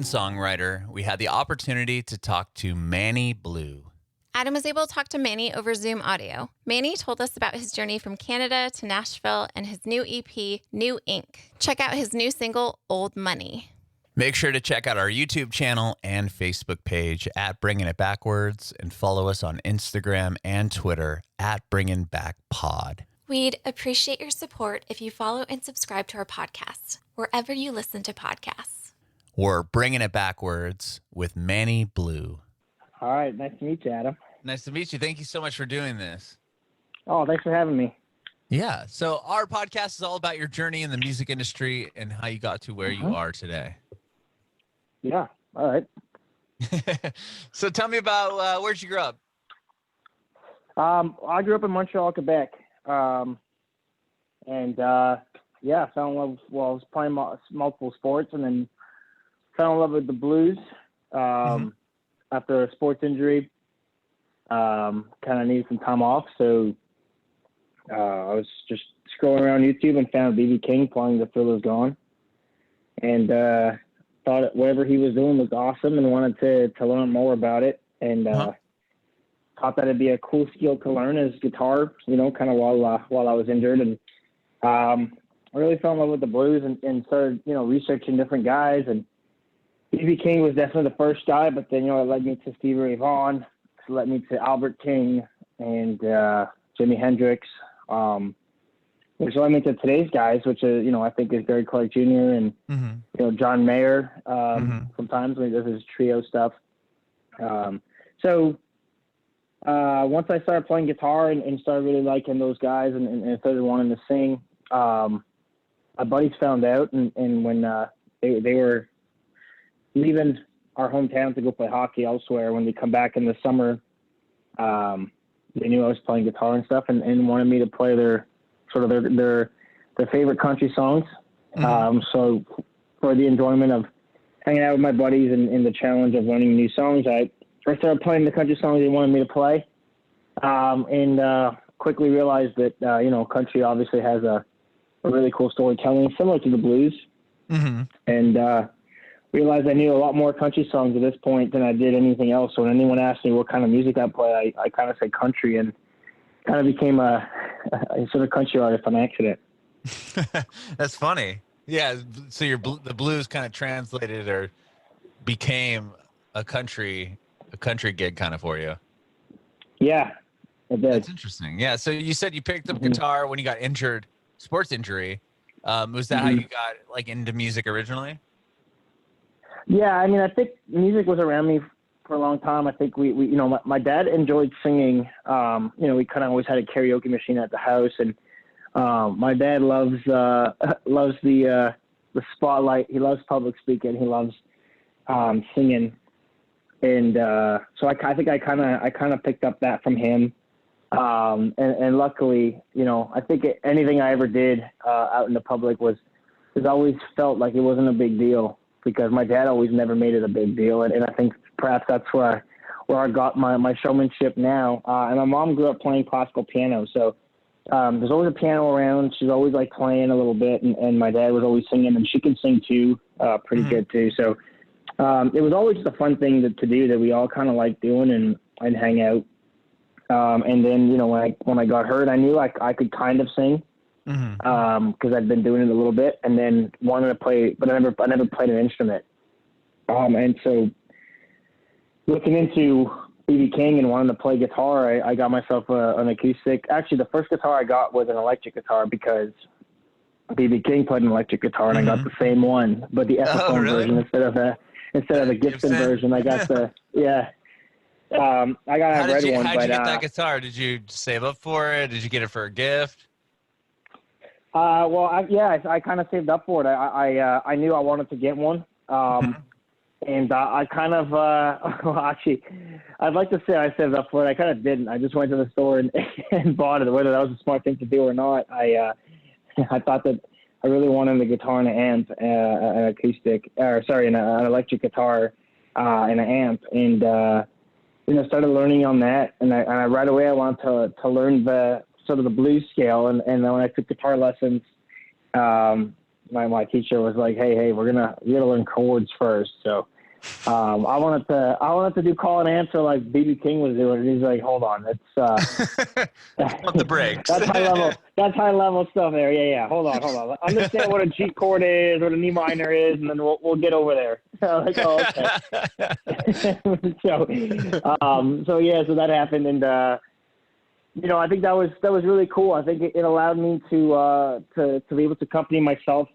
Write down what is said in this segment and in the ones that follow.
songwriter, we had the opportunity to talk to Manny Blu. Adam was able to talk to Manny over Zoom audio. Manny told us about his journey from Canada to Nashville and his new EP, New Ink. Check out his new single, Old Money. Make sure to check out our YouTube channel and Facebook page at Bringing It Backwards and follow us on Instagram and Twitter at Bringing Back Pod. We'd appreciate your support if you follow and subscribe to our podcast, wherever you listen to podcasts. We're Bringing It Backwards with Manny Blu. All right. Nice to meet you, Adam. Nice to meet you. Thank you so much for doing this. Oh, thanks for having me. Yeah. So our podcast is all about your journey in the music industry and how you got to where you are today. Yeah. All right. So tell me about where'd you grow up? I grew up in Montreal, Quebec. Fell in love. Well, I was playing multiple sports, and then fell in love with the blues. After a sports injury, kind of needed some time off, so I was just scrolling around YouTube and found B.B. King playing "The Thrill Is Gone," and thought whatever he was doing was awesome, and wanted to learn more about it. And thought that it'd be a cool skill to learn as guitar, kind of while I was injured. And I really fell in love with the blues and started, researching different guys. And B.B. King was definitely the first guy, but then, it led me to Stevie Ray Vaughan, it led me to Albert King and Jimi Hendrix, which led me to today's guys, which is, I think is Gary Clark Jr. and, John Mayer sometimes when he does his trio stuff. Once I started playing guitar and started really liking those guys and started wanting to sing, my buddies found out, and when they were leaving our hometown to go play hockey elsewhere, when they come back in the summer, they knew I was playing guitar and stuff, and wanted me to play their favorite country songs. So for the enjoyment of hanging out with my buddies and the challenge of learning new songs, I started playing the country songs they wanted me to play, and quickly realized that, country obviously has a really cool storytelling similar to the blues. And realized I knew a lot more country songs at this point than I did anything else. So when anyone asked me what kind of music I play, I kind of say country, and kind of became a sort of country artist on accident. That's funny. Yeah. So the blues kind of translated or became a country gig kind of for you. Yeah, it did. That's interesting. Yeah. So you said you picked up guitar when you got injured, sports injury. Was that how you got into music originally? Yeah. I mean, I think music was around me for a long time. I think we my dad enjoyed singing. We kind of always had a karaoke machine at the house, and my dad loves the spotlight. He loves public speaking. He loves singing. And so I think I kind of picked up that from him, and luckily, I think anything I ever did out in the public was always felt like it wasn't a big deal, because my dad always never made it a big deal, and I think perhaps that's where I got my showmanship now. And my mom grew up playing classical piano, so there's always a piano around. She's always playing a little bit, and my dad was always singing, and she can sing too, pretty good too. So. It was always just a fun thing to do that we all kind of liked doing and hang out. And then, when I got hurt, I knew I could kind of sing, because I'd been doing it a little bit, and then wanted to play, but I never played an instrument. And so looking into B.B. King and wanting to play guitar, I got myself an acoustic. Actually, the first guitar I got was an electric guitar, because B.B. King played an electric guitar, and I got the same one, but the Epiphone version instead of the Gibson version. I got I got a red one. How did you get that guitar? Did you save up for it? Did you get it for a gift? I kind of saved up for it. I knew I wanted to get one. And I kind of, actually, I'd like to say I saved up for it. I kind of didn't. I just went to the store and bought it. Whether that was a smart thing to do or not, I thought that I really wanted a guitar and an amp, an acoustic, an electric guitar and an amp, and started learning on that. And I right away I wanted to learn the sort of the blues scale. And then when I took guitar lessons, my teacher was like, "Hey, we're gonna learn chords first." So I wanted to do call and answer like BB King was doing, and he's like, hold on, that's Pump the brakes. that's high level stuff there. Yeah. Hold on. Understand what a G chord is, what an E minor is, and then we'll get over there. Like, oh, okay. So that happened, and I think that was really cool. I think it allowed me to be able to accompany myself.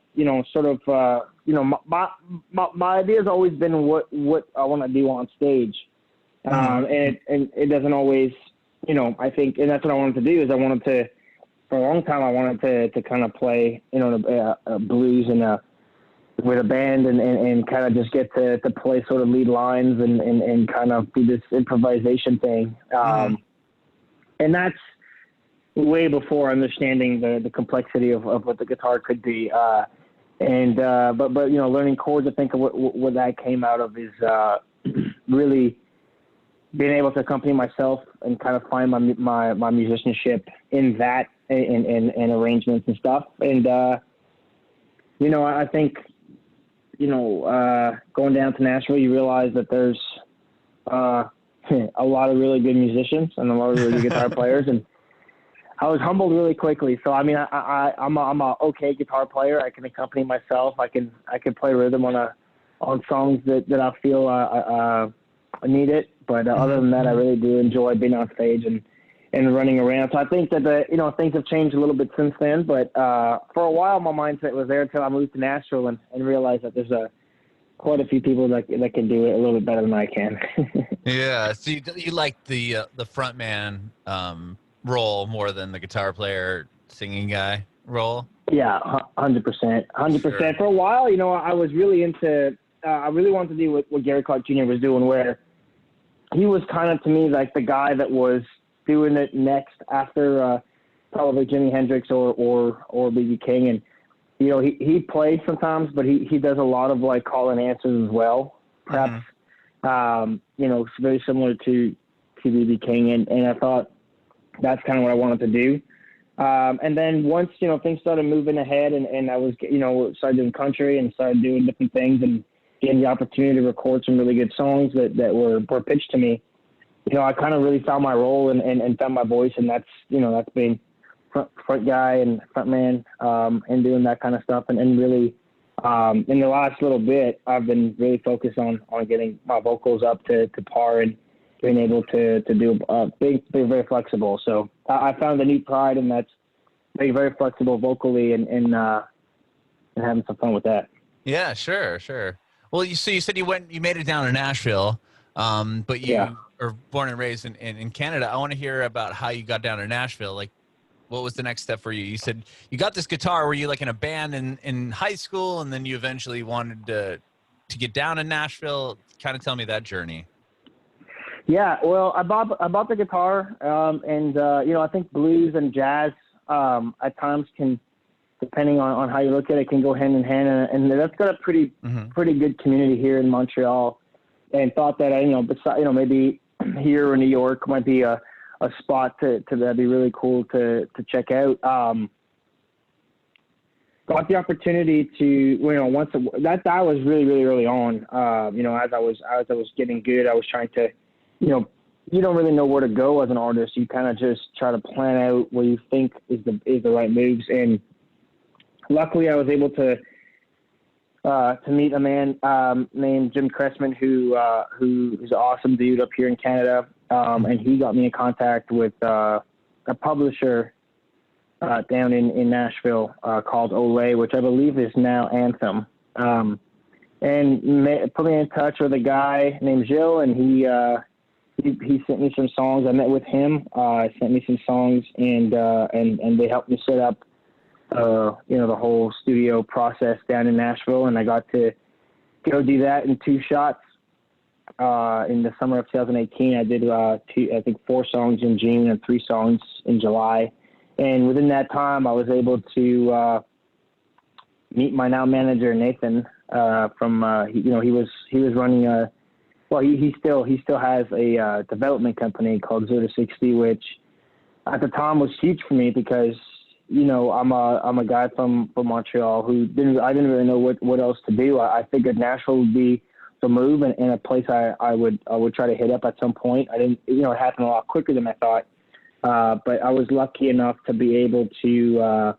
Sort of. My idea has always been what I want to do on stage, and it doesn't always. I think, and that's what I wanted to do. Is for a long time I wanted to kind of play blues with a band and kind of just get to play sort of lead lines and kind of do this improvisation thing. And that's way before understanding the complexity of what the guitar could be. But learning chords, I think what that came out of is really being able to accompany myself and kind of find my musicianship in that and arrangements and stuff. And I think going down to Nashville, you realize that there's a lot of really good musicians and a lot of really good guitar players, and I was humbled really quickly. So I'm a okay guitar player. I can accompany myself. I can play rhythm on songs that I feel I need it. But other than that, I really do enjoy being on stage and running around. So I think that things have changed a little bit since then. But for a while, my mindset was there until I moved to Nashville and realized that there's quite a few people that can do it a little bit better than I can. Yeah. So you like the front man role more than the guitar player singing guy role? Yeah, 100%. 100%. For a while, I was really into I really wanted to do what Gary Clark Jr. was doing, where he was kind of, to me, like the guy that was doing it next after probably Jimi Hendrix or B.B. King. And he plays sometimes, but he does a lot of like call and answers as well, perhaps. It's very similar to B.B. King, and I thought that's kind of what I wanted to do. And then once things started moving ahead, and I was started doing country and started doing different things and getting the opportunity to record some really good songs that were pitched to me, I kind of really found my role and found my voice, and that's being front guy and front man, and doing that kind of stuff. And really, in the last little bit, I've been really focused on getting my vocals up to par and being able to do being very flexible. So I found a new pride, and that's being very flexible vocally and having some fun with that. Yeah, sure. Well, you said you made it down to Nashville, but you are born and raised in Canada. I want to hear about how you got down to Nashville. Like, what was the next step for you? You said you got this guitar. Were you like in a band in high school, and then you eventually wanted to get down to Nashville? Kind of tell me that journey. Yeah, well, I bought the guitar, and I think blues and jazz at times can, depending on how you look at it, can go hand in hand, and that's got a pretty good community here in Montreal. And thought that maybe here or New York might be a spot to that'd be really cool to check out. Got the opportunity to that was really really early on. As I was getting good, I was trying to, you don't really know where to go as an artist. You kind of just try to plan out what you think is the right moves. And luckily, I was able to meet a man named Jim Cressman, who is an awesome dude up here in Canada, and he got me in contact with a publisher down in Nashville called Olay, which I believe is now Anthem, and put me in touch with a guy named Jill, and he sent me some songs. I met with him, sent me some songs, and they helped me set up the whole studio process down in Nashville, and I got to go do that in 2 shots. In the summer of 2018, I did 4 songs in June and 3 songs in July. And within that time, I was able to meet my now manager, Nathan, from he was running he still has a development company called 0 to 60, which at the time was huge for me because I'm a guy from Montreal who I didn't really know what else to do. I figured Nashville would be the move and a place I would try to hit up at some point. I didn't, it happened a lot quicker than I thought. But I was lucky enough to be able to,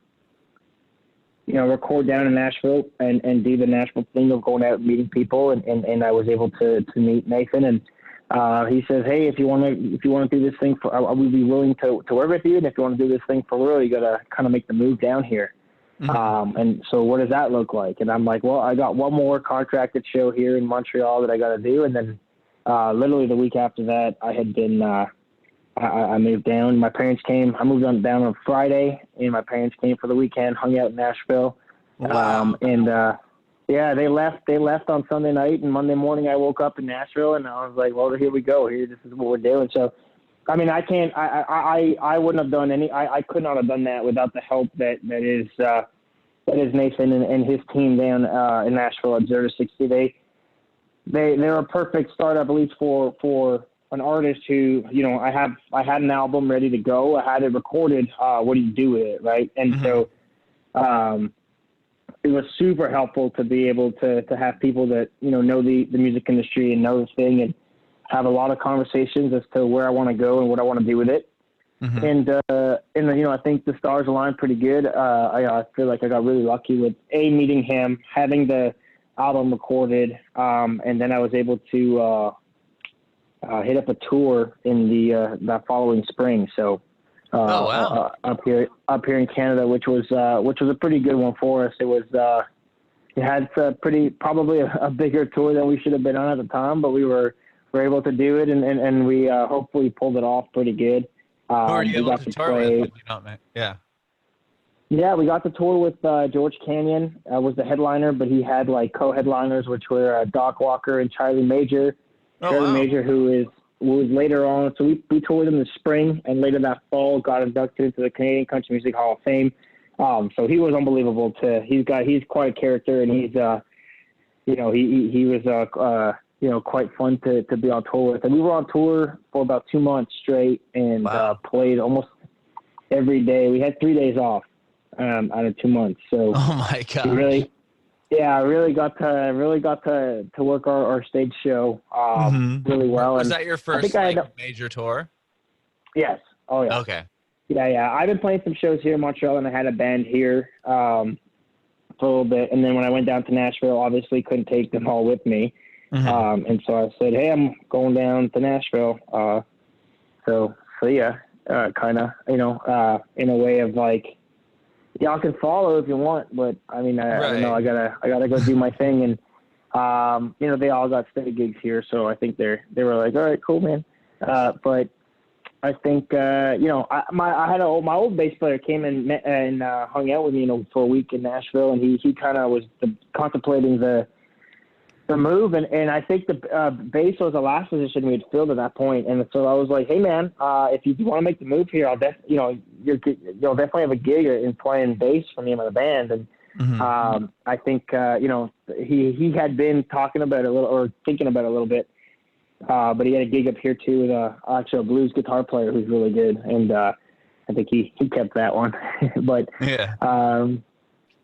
record down in Nashville and do the Nashville thing of going out and meeting people. And I was able to meet Nathan, and he says, hey, if you want to do this thing I would be willing to work with you. And if you want to do this thing for real, you got to kind of make the move down here. Mm-hmm. And so what does that look like? And I'm like, well, I got one more contracted show here in Montreal that I got to do. And then literally the week after that, I had been I moved down. My parents came. I moved down on Friday, and my parents came for the weekend, hung out in Nashville. Wow. They left on Sunday night, and Monday morning I woke up in Nashville, and I was like, well, here we go. This is what we're doing. So, I mean, I wouldn't have done I could not have done that without the help that is Nathan and his team down in Nashville at 0 to 60. They're a perfect startup, at least for an artist who, I had an album ready to go. I had it recorded. What do you do with it, right? And so it was super helpful to be able to have people that, know the music industry and know this thing and have a lot of conversations as to where I want to go and what I want to do with it. Mm-hmm. And I think the stars aligned pretty good. I feel like I got really lucky with meeting him, having the album recorded, and then I was able to hit up a tour in that following spring. So up here in Canada, which was a pretty good one for us. It was it had probably a bigger tour than we should have been on at the time, but we were able to do it, and we hopefully pulled it off pretty good. Who are you able to tour with? Yeah. Yeah, we got to tour with George Canyon. Was the headliner, but he had like co-headliners, which were Doc Walker and Charlie Major. Major, who was later on. So we toured in the spring, and later that fall got inducted into the Canadian Country Music Hall of Fame. So he was unbelievable. He's quite a character, and he's he was quite fun to be on tour with. And we were on tour for about 2 months straight, and played almost every day. We had 3 days off out of 2 months. So oh my gosh. I really got to work our stage show really well. Was that your first major tour? Yes. Oh yeah. Okay. Yeah. I've been playing some shows here in Montreal, and I had a band here for a little bit. And then when I went down to Nashville, obviously couldn't take them all with me. Mm-hmm. And so I said, hey, I'm going down to Nashville. So yeah, kind of, in a way of like, y'all can follow if you want, but I mean, I don't know. I gotta go do my thing, and they all got steady gigs here, so I think they were like, all right, cool, man. But I think my old bass player came and hung out with me, for a week in Nashville, and he kind of was contemplating the move, and I think the bass was the last position we had filled at that point, and so I was like, hey man, if you want to make the move here, I'll you'll definitely have a gig in playing bass for me and my band, and I think he had been talking about it a little, or thinking about it a little bit, but he had a gig up here too with actually a blues guitar player who's really good, and I think he kept that one, but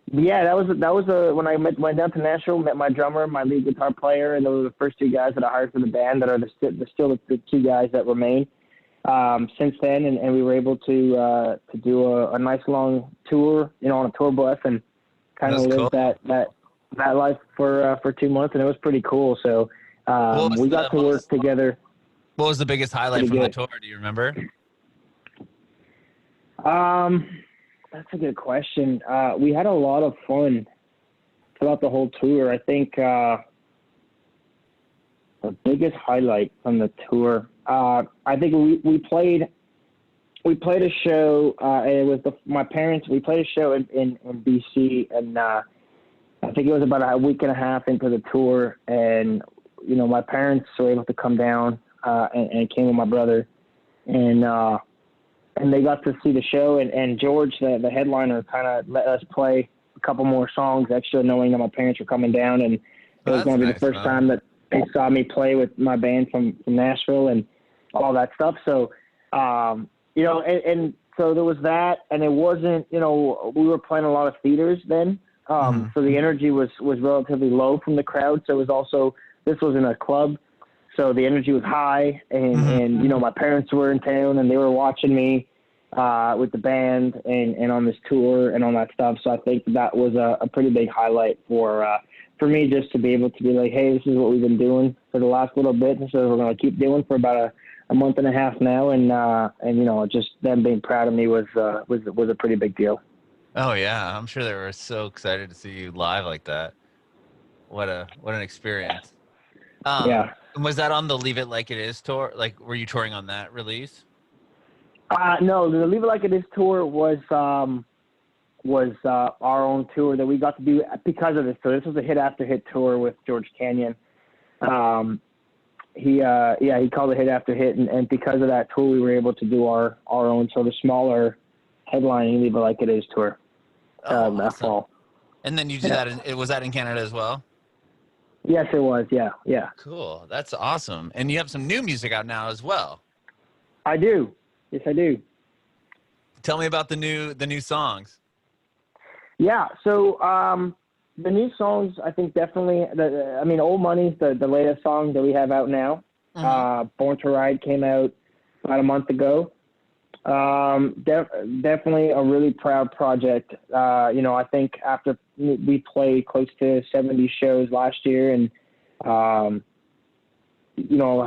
yeah, that was when I went down to Nashville, met my drummer, my lead guitar player, and those were the first 2 guys that I hired for the band that are still the 2 guys that remain since then, and we were able to do a nice long tour, on a tour bus, and kind of live that life for 2 months, and it was pretty cool. So we got to work together. What was the biggest highlight from the tour? Do you remember? That's a good question. We had a lot of fun throughout the whole tour. I think the biggest highlight from the tour, I think we played a show. It was my parents. We played a show in BC, and I think it was about a week and a half into the tour, and my parents were able to come down and came with my brother, and they got to see the show, and George, the headliner, kind of let us play a couple more songs extra, knowing that my parents were coming down, and it was going to be the first time that they saw me play with my band from Nashville and all that stuff. So, and so there was that, and it wasn't, we were playing a lot of theaters then, so the energy was relatively low from the crowd. So it was also this was in a club, so the energy was high, and you know, my parents were in town and they were watching me with the band and on this tour and all that stuff. So I think that was a pretty big highlight for me, just to be able to be like, hey, this is what we've been doing for the last little bit, and so we're going to keep doing for about a month and a half now, and you know, just them being proud of me was a pretty big deal. Oh yeah, I'm sure they were so excited to see you live like that. What an experience. Yeah. Was that on the Leave It Like It Is tour? Like, were you touring on that release? No, the Leave It Like It Is tour was our own tour that we got to do because of this. So this was a hit after hit tour with George Canyon. He called it hit after hit, and because of that tour, we were able to do our own sort of smaller headlining Leave It Like It Is tour that fall. And then you did that. Was that in Canada as well? Yes, it was. Yeah. Cool. That's awesome. And you have some new music out now as well. I do. Yes, I do. Tell me about the new songs. Yeah. So the new songs, I think definitely. Old Money's the latest song that we have out now. Born to Ride came out about a month ago. Definitely a really proud project. You know, I think after we played close to 70 shows last year, and you know,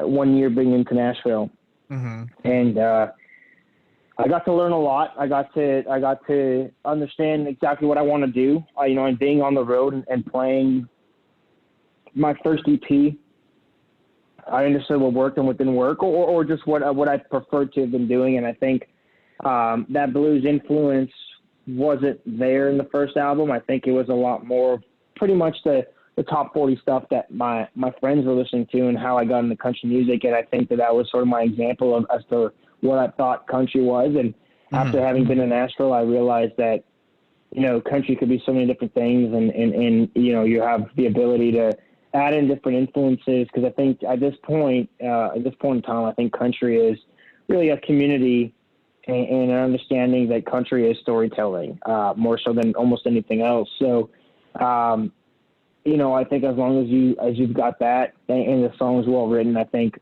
1 year being into Nashville, and I got to learn a lot. I got to understand exactly what I want to do. You know, and being on the road and playing my first EP, I understood what worked and what didn't work, or just what I preferred to have been doing. And I think that blues influence wasn't there in the first album. I think it was a lot more pretty much the top 40 stuff that my friends were listening to and how I got into country music. And I think that was sort of my example of as to what I thought country was. And after having been in Nashville, I realized that, you know, country could be so many different things, and you know, you have the ability to add in different influences, because I think at this point in time, I think country is really a community and an understanding that country is storytelling, more so than almost anything else. So, you know, I think as long as you've got that and the song is well written, I think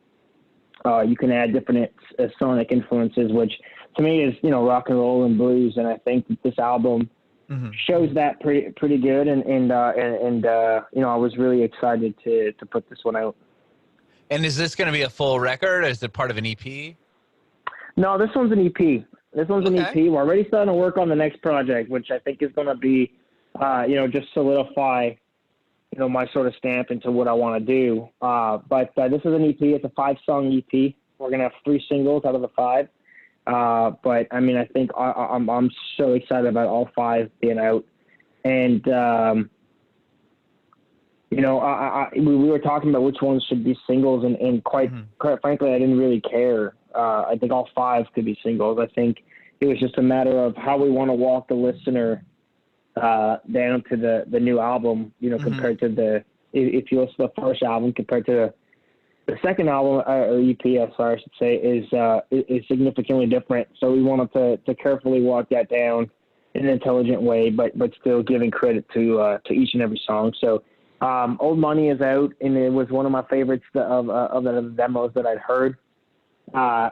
you can add different sonic influences, which to me is, you know, rock and roll and blues. And I think that this album shows that pretty good, and you know, I was really excited to put this one out. And is this going to be a full record, or is it part of an EP? No, this one's an EP. An EP. We're already starting to work on the next project, which I think is going to be, you know, just solidify, you know, my sort of stamp into what I want to do. But this is an EP. It's a 5-song EP. We're going to have 3 singles out of the 5. But I mean, I think I'm so excited about all 5 being out. And, you know, we were talking about which ones should be singles, and quite frankly, I didn't really care. I think all 5 could be singles. I think it was just a matter of how we want to walk the listener down to the new album, you know, compared to if you listen to the first album compared to the second album, or EP, I should say, is significantly different. So we wanted to carefully walk that down in an intelligent way, but still giving credit to each and every song. So Old Money is out, and it was one of my favorites of the demos that I'd heard.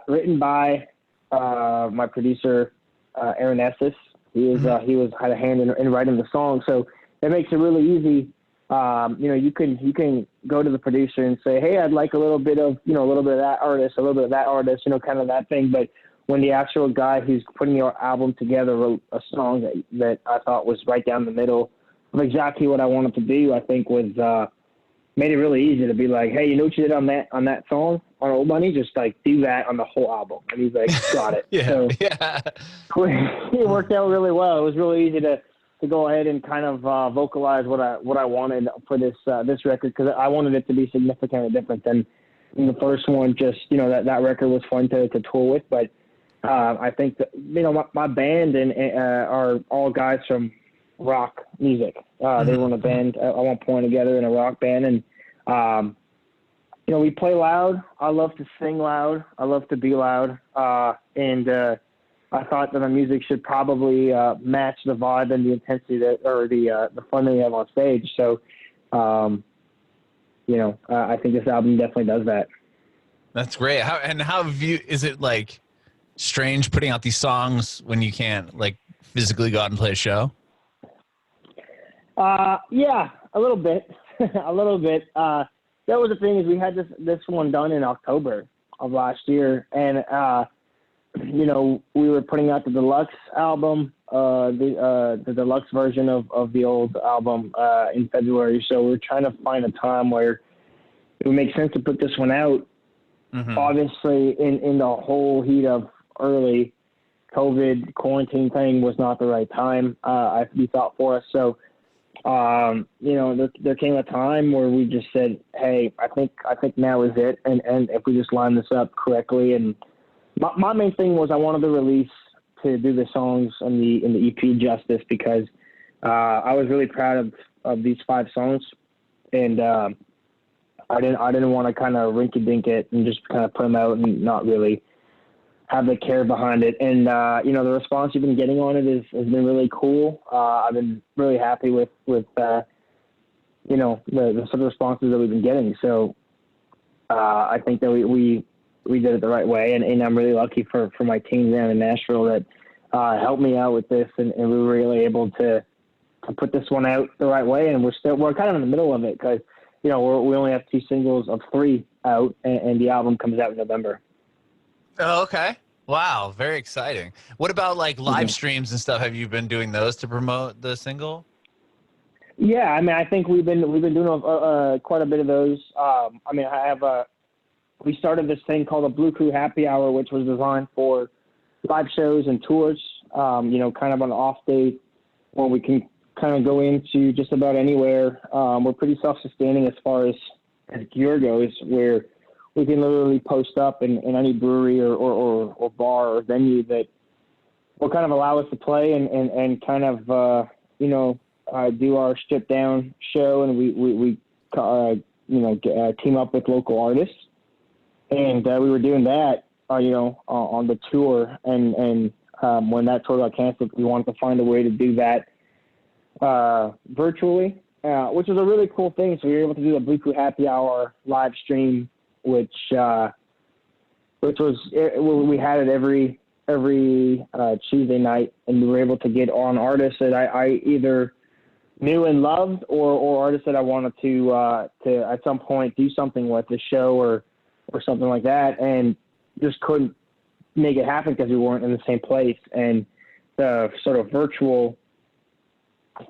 Written by my producer, Aaron Eshuis. He had a hand in writing the song, so it makes it really easy. You know, you can go to the producer and say, hey, I'd like a little bit of that artist, a little bit of that artist, you know, kind of that thing. But when the actual guy who's putting your album together wrote a song that I thought was right down the middle of exactly what I wanted to do, I think was made it really easy to be like, hey, you know what you did on that song on Old Money? Just like do that on the whole album. And he's like, got it. So it worked out really well. It was really easy to go ahead and kind of vocalize what I wanted for this record, because I wanted it to be significantly different than the first one. Just, you know, that record was fun to tour with, but I think that, you know, my band are all guys from rock music. They were in a band at one point together in a rock band, and you know, we play loud. I love to sing loud. I love to be loud, and I thought that our music should probably match the vibe and the intensity or the fun that we have on stage. So, I think this album definitely does that. That's great. Is it like strange putting out these songs when you can't like physically go out and play a show? Yeah, a little bit, a little bit. That was the thing, is we had this one done in October of last year, and we were putting out the deluxe album, the deluxe version of the old album in February. So we're trying to find a time where it would make sense to put this one out. Mm-hmm. Obviously, in the whole heat of early COVID quarantine thing was not the right time, we thought, for us. So, there came a time where we just said, hey, I think now is it. And if we just line this up correctly. And my main thing was I wanted the release to do the songs in the EP justice, because I was really proud of these 5 songs. And I didn't want to kind of rinky-dink it and just kind of put them out and not really have the care behind it. And, the response you've been getting on it has been really cool. I've been really happy with the sort of responses that we've been getting. So I think that we did it the right way. And I'm really lucky for my team down in Nashville that helped me out with this. And we were really able to put this one out the right way. And we're kind of in the middle of it, because, we only have 2 singles of 3 out, and the album comes out in November. Oh, okay. Wow. Very exciting. What about like live streams and stuff? Have you been doing those to promote the single? Yeah. I mean, I think we've been doing quite a bit of those. We started this thing called the Blue Crew Happy Hour, which was designed for live shows and tours, kind of on an off day where we can kind of go into just about anywhere. We're pretty self-sustaining as far as gear goes, where we can literally post up in any brewery or bar or venue that will kind of allow us to play and kind of, do our stripped down show. And we team up with local artists. And we were doing that, on the tour. And when that tour got canceled, we wanted to find a way to do that virtually, which was a really cool thing. So we were able to do the Blue Crew Happy Hour live stream, which was we had it every Tuesday night, and we were able to get on artists that I either knew and loved, or artists that I wanted to at some point do something with, the show or something like that, and just couldn't make it happen because we weren't in the same place. And the sort of virtual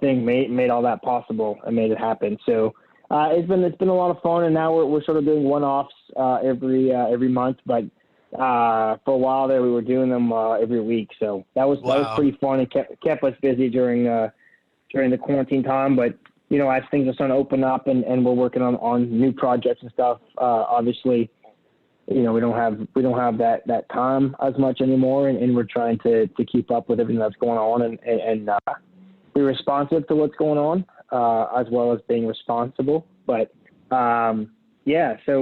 thing made all that possible and made it happen. So it's been a lot of fun, and now we're sort of doing one-offs every month. But for a while there, we were doing them every week. So that was pretty fun and kept us busy during the quarantine time. But as things are starting to open up and we're working on new projects and stuff, obviously, we don't have that time as much anymore, and we're trying to keep up with everything that's going on and be responsive to what's going on, as well as being responsible. But so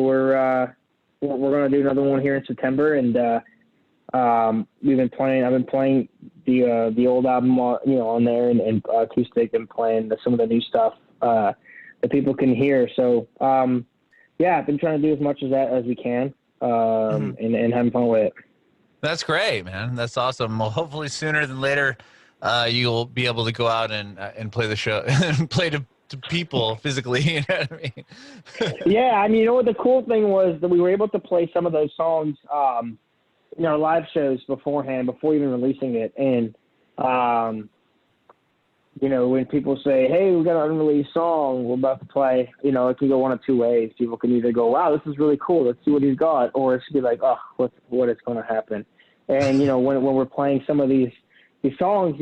we're going to do another one here in September, and I've been playing the old album, on there, and acoustic, and playing some of the new stuff that people can hear. So I've been trying to do as much of that as we can, and having fun with it. That's great, man. That's awesome. Well, hopefully sooner than later, you'll be able to go out and play the show and play to people physically. You know what I mean? Yeah. I mean, what the cool thing was that we were able to play some of those songs, in our live shows beforehand, before even releasing it. And, when people say, hey, we got an unreleased song we're about to play, it can go one of 2 ways. People can either go, wow, this is really cool, let's see what he's got. Or it should be like, oh, what is going to happen? And, when we're playing some of these songs,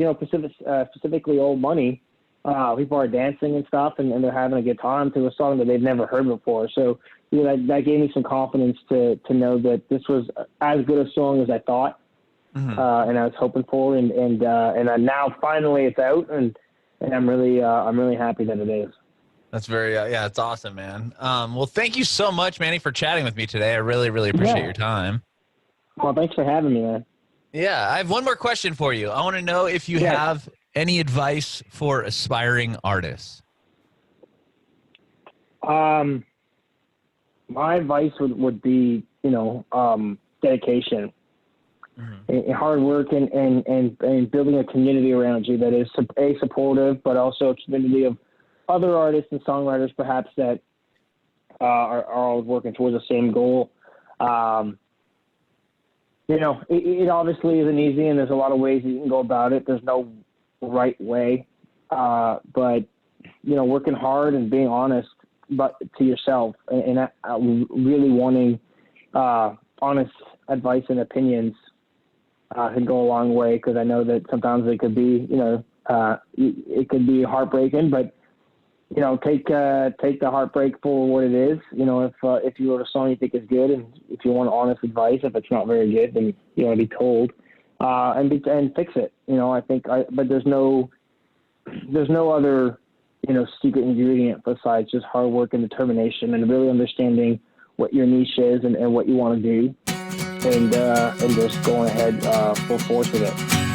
specifically Old Money, people are dancing and stuff, and they're having a good time to a song that they've never heard before. So, that gave me some confidence to know that this was as good a song as I thought, and I was hoping for, and now finally it's out, and I'm really happy that it is. That's very, it's awesome, man. Well, thank you so much, Manny, for chatting with me today. I really, really appreciate your time. Well, thanks for having me, man. Yeah, I have one more question for you. I want to know if you have any advice for aspiring artists. my advice would be, dedication, and hard work, and building a community around you that is supportive, but also a community of other artists and songwriters, perhaps, that are all working towards the same goal. It obviously isn't easy, and there's a lot of ways you can go about it. There's no right way, but working hard and being honest, but to yourself, and really wanting honest advice and opinions can go a long way, because I know that sometimes it could be, it could be heartbreaking, but take the heartbreak for what it is. If you wrote a song you think is good, and if you want honest advice, if it's not very good, then be told, and fix it. But there's no other secret ingredient besides just hard work and determination, and really understanding what your niche is and what you want to do, and just going ahead full force with it.